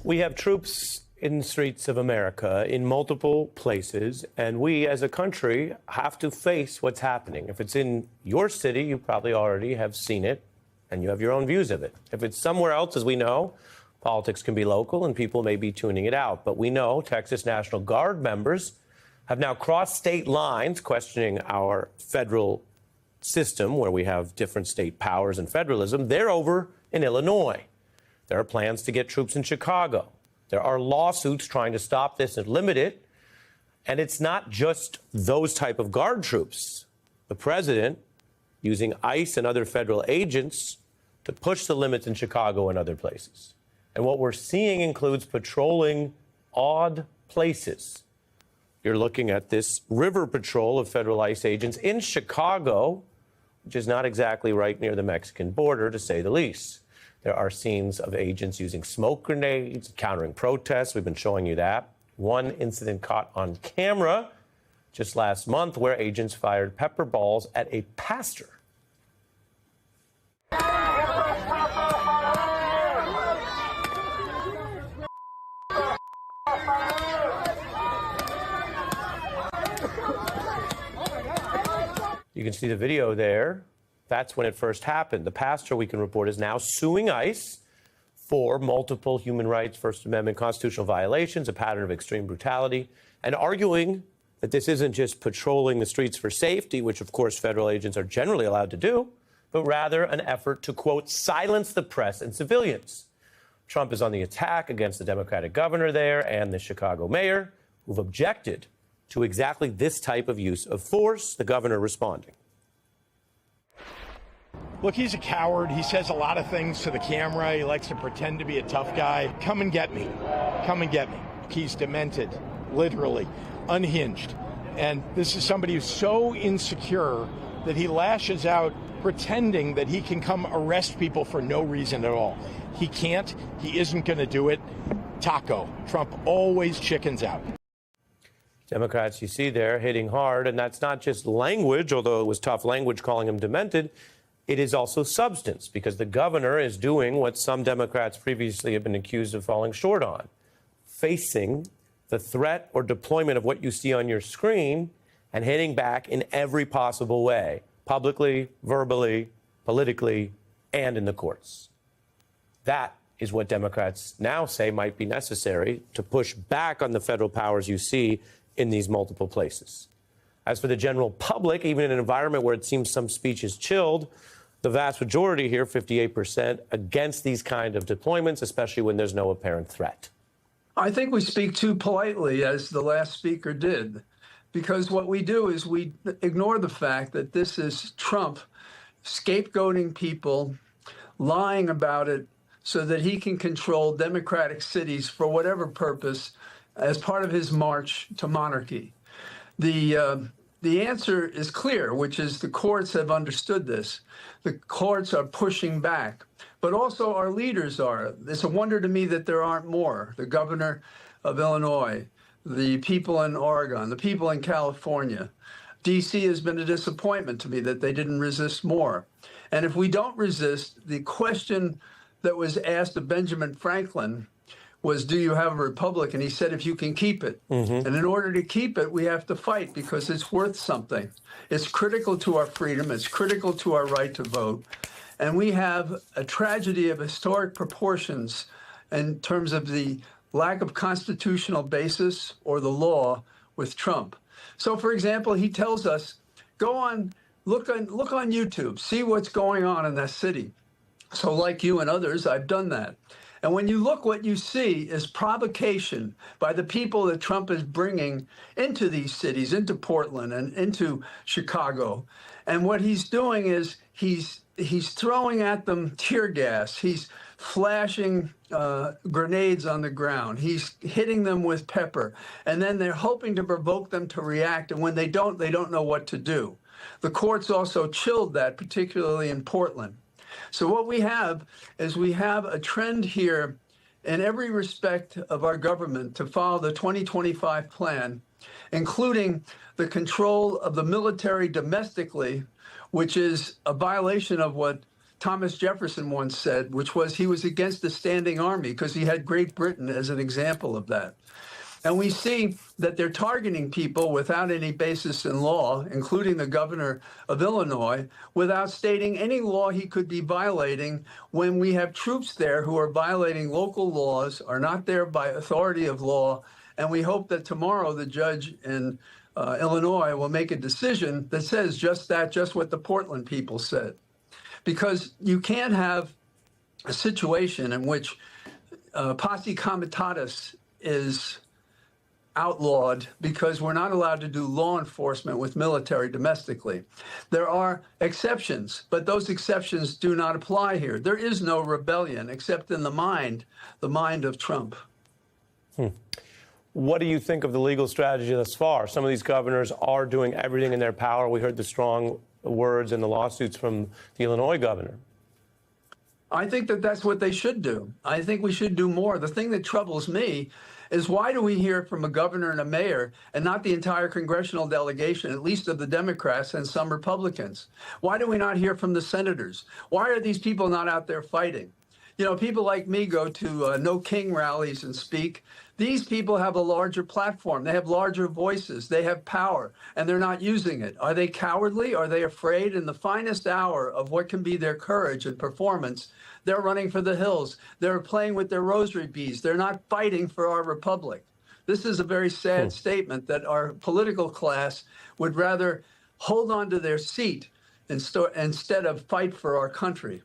We have troops in the streets of America in multiple places, and we as a country have to face what's happening. If it's in your city, you probably already have seen it, and you have your own views of it. If it's somewhere else, as we know, politics can be local and people may be tuning it out. But we know Texas National Guard members have now crossed state lines, questioning our federal system where we have different state powers and federalism. They're over in Illinois. There are plans to get troops in Chicago. There are lawsuits trying to stop this and limit it. And it's not just those type of Guard troops. The president using ICE and other federal agents to push the limits in Chicago and other places. And what we're seeing includes patrolling odd places. You're looking at this river patrol of federal ICE agents in Chicago, which is not exactly right near the Mexican border, to say the least. There are scenes of agents using smoke grenades, countering protests. We've been showing you that. One incident caught on camera just last month where agents fired pepper balls at a pastor. You can see the video there. That's when it first happened. The pastor, we can report, is now suing ICE for multiple human rights, First Amendment constitutional violations, a pattern of extreme brutality, and arguing that this isn't just patrolling the streets for safety, which of course federal agents are generally allowed to do, but rather an effort to, quote, silence the press and civilians. Trump is on the attack against the Democratic governor there and the Chicago mayor, who've objected to exactly this type of use of force, the governor responding. Look, he's a coward. He says a lot of things to the camera. He likes to pretend to be a tough guy. Come and get me. Come and get me. He's demented, literally, unhinged. And this is somebody who's so insecure that he lashes out pretending that he can come arrest people for no reason at all. He can't. He isn't going to do it. Taco. Trump always chickens out. Democrats, you see there, hitting hard, and that's not just language, although it was tough language calling him demented. It is also substance, because the governor is doing what some Democrats previously have been accused of falling short on, facing the threat or deployment of what you see on your screen and hitting back in every possible way, publicly, verbally, politically, and in the courts. That is what Democrats now say might be necessary to push back on the federal powers you see in these multiple places. As for the general public, even in an environment where it seems some speech is chilled, the vast majority here, 58%, against these kind of deployments, especially when there's no apparent threat. I think we speak too politely, as the last speaker did, because what we do is we ignore the fact that this is Trump scapegoating people, lying about it so that he can control democratic cities for whatever purpose as part of his march to monarchy. The answer is clear, which is the courts have understood this. The courts are pushing back, but also our leaders are. It's a wonder to me that there aren't more. The governor of Illinois, the people in Oregon, the people in California. D.C. has been a disappointment to me that they didn't resist more. And if we don't resist, the question that was asked of Benjamin Franklin was, do you have a republic? And he said, if you can keep it. And in order to keep it, we have to fight because it's worth something. It's critical to our freedom. It's critical to our right to vote. And we have a tragedy of historic proportions in terms of the lack of constitutional basis or the law with Trump. So, for example, he tells us, go on, look on YouTube, see what's going on in that city. So like you and others, I've done that. And when you look, what you see is provocation by the people that Trump is bringing into these cities, into Portland and into Chicago. And what he's doing is he's throwing at them tear gas. He's flashing grenades on the ground. He's hitting them with pepper. And then they're hoping to provoke them to react. And when they don't know what to do. The courts also chilled that, particularly in Portland. So what we have is we have a trend here in every respect of our government to follow the 2025 plan, including the control of the military domestically, which is a violation of what Thomas Jefferson once said, which was he was against a standing army because he had Great Britain as an example of that. And we see that they're targeting people without any basis in law, including the governor of Illinois, without stating any law he could be violating when we have troops there who are violating local laws, are not there by authority of law. And we hope that tomorrow the judge in Illinois will make a decision that says just that, just what the Portland people said. Because you can't have a situation in which posse comitatus is outlawed because we're not allowed to do law enforcement with military domestically. There are exceptions, but those exceptions do not apply here. There is no rebellion except in the mind of Trump. What do you think of the legal strategy thus far? Some of these governors are doing everything in their power. We heard the strong words in the lawsuits from the Illinois governor. I think that that's what they should do. I think we should do more. The thing that troubles me is why do we hear from a governor and a mayor and not the entire congressional delegation, at least of the Democrats and some Republicans? Why do we not hear from the senators? Why are these people not out there fighting? You know, people like me go to No King rallies and speak. These people have a larger platform. They have larger voices. They have power, and they're not using it. Are they cowardly? Are they afraid? In the finest hour of what can be their courage and performance, they're running for the hills. They're playing with their rosary beads. They're not fighting for our republic. This is a very sad statement that our political class would rather hold on to their seat instead of fight for our country.